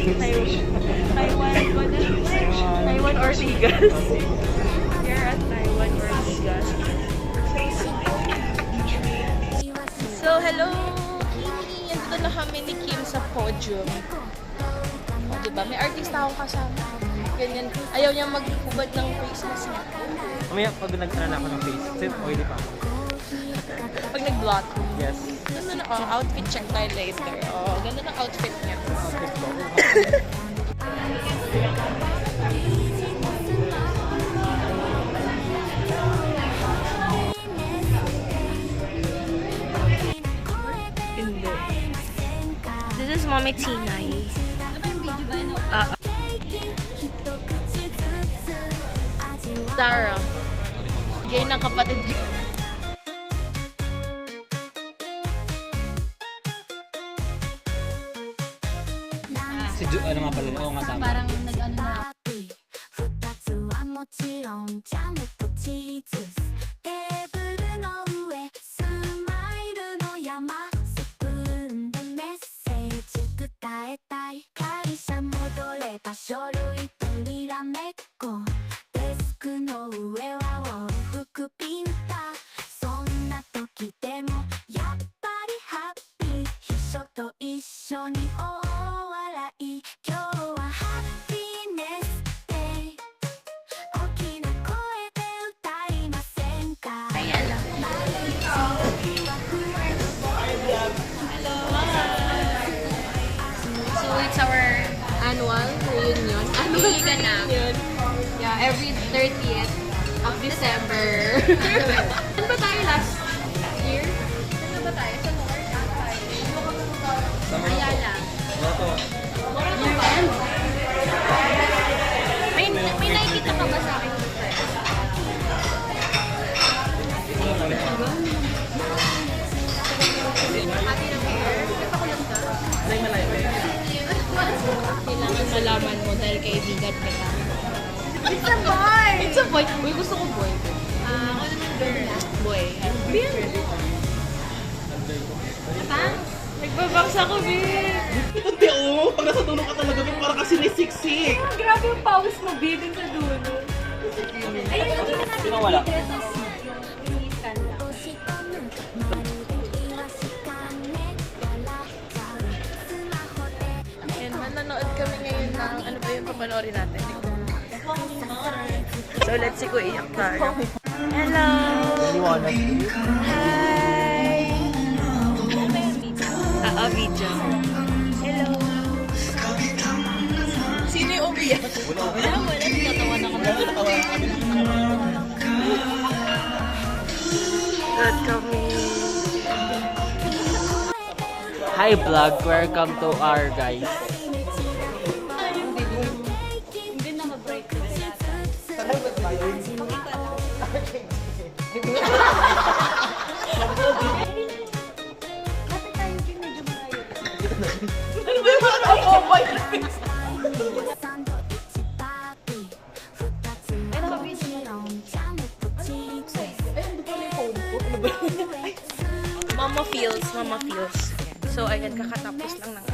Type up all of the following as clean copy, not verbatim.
Taiwan Ortigas. Here at Taiwan Ortigas. So, hello, Kimi! Nandito na kami ni Kim sa podium. O, diba? May artista akong kasama. Ganyan. Ayaw niya maghubad ng face mask niya. Mamaya pag nagtara na ako ng face, oily pa ako. Pag nag-block. Yes. Ganda na, outfit check tayo later. Ganda na outfit niya. Okay po. Hindi. This is Mommy Tinay. Sarah. Gay ng kapatid niya. Si Ju, ano nga pala? Oo nga tama. Parang nag-ano na. 二つはもちろんジャムとチーズテーブルの上スマイルの山スプーンでメッセージ伝えたい会社戻れば書類とにらめっこデスクの上は往復ピンタそんな時でもやっぱりハッピー秘書と一緒に大笑い今日はハッピーネスデイ大きな声で歌いませんか So it's our annual reunion. Annual reunion. Yeah, every 30th of December. Saan ba tayo last year? Saan ba tayo? Sa North? Ayala. Morocco ba? May nakikita ka ba sa akin? Happy na hair? Nagpakulong ka? Kailangan malaman mo dahil kaibigan kita. It's a boy! It's a boy! Uy, gusto ko boy. Ako naman girl. Boy. Bill! Thanks! Nagbabangsa ko, Bill! Hindi, oo. Pag nasa dulo ka talaga, parang kasi nisiksik. Grabe yung pawis mo, Bill, dun sa dulo. Ayun, hindi na natin. Sino wala? And manonood kami ngayon ng ano ba yung papanoorin natin? So let's see kung iyak tayo. Hello! Hi! Video. Hello! Sino yung umiyak? Wala. Nagtatawa na kami. Good kami. Hi vlog, welcome to our guys. Hindi naka-break ko Mama feels. So, ayan, kakatapos lang ng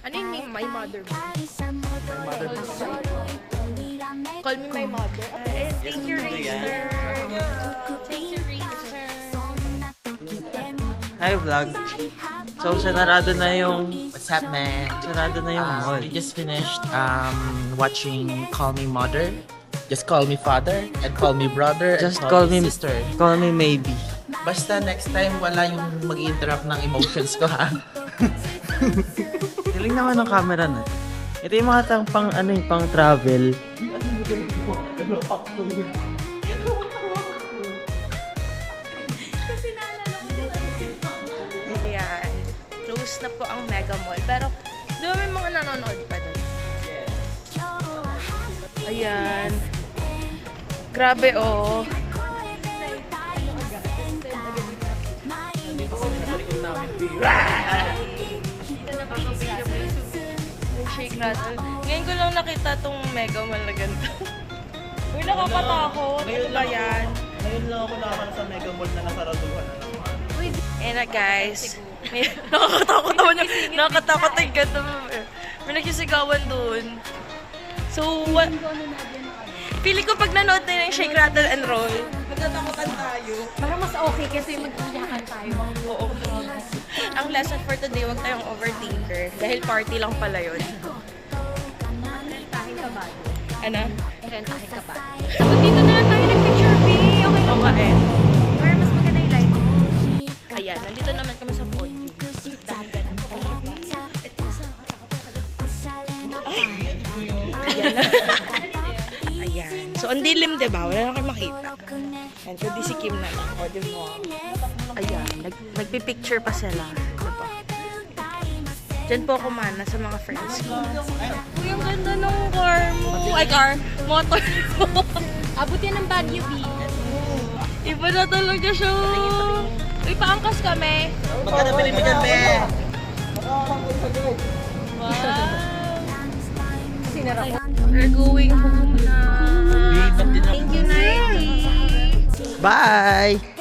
ano yung name? My mother. Call me my mother. And thank you, Razor. Thank you, Razor. Hi vlog. So sarado na yung what's up man? Sarado na yung mall. We just finished watching Call Me Mother, Just Call Me Father, and Call Me Brother, Just and call me Sister. Call me maybe. Basta next time wala yung mag-interrupt ng emotions ko ha. Galing naman ng camera na. Ito yung mga pang ano yung pang travel. Ayan. Close na po ang Mega Mall. Pero, di ba may mga nanonood pa doon? Ayan. Grabe, oh. Yung shake rattle. Ngayon ko lang nakita tong Mega Mall na ganito. Uy, nakakatakot. Ano ba yan? Ngayon lang ako nakakala sa Mega Mall na nasaraduhan. And guys, nakakatakot naman yung, nakakatakot yung ganito. May nagsisigawan doon. So, feeling ko pag nanood na yung Shake, Rattle, and Roll, magtatakutan tayo. Parang mas okay kasi mag-iyakan tayo. Oo. Ang lesson for today, huwag tayong overthinker. Dahil party lang pala yun. Kahit ka ba? Ano? Kahit ka ba? So, dito na lang tayo nag-picture, B. Okay Oo lang. nga eh. Para mas maganda yung light. Ayan, nandito naman kami sa podium. Dahil ganun po. Ayan. Ayan. So, ang dilim, diba? Wala na kayo makita. Ayan, so di si Kim na lang. O, diba? Ayan, nagpipicture pa sila. Diba? Diyan po ako mana sa mga friends ko. Uy, ang ganda ng car mo. Ay, car. Motor mo. Abot yan ng Baguio, B. Iba na talaga siya. Uy, paangkas kami. Magkano bilhin mo dyan, be? Wow. Sinarap. We're going home na. Thank you, Nighty. Bye!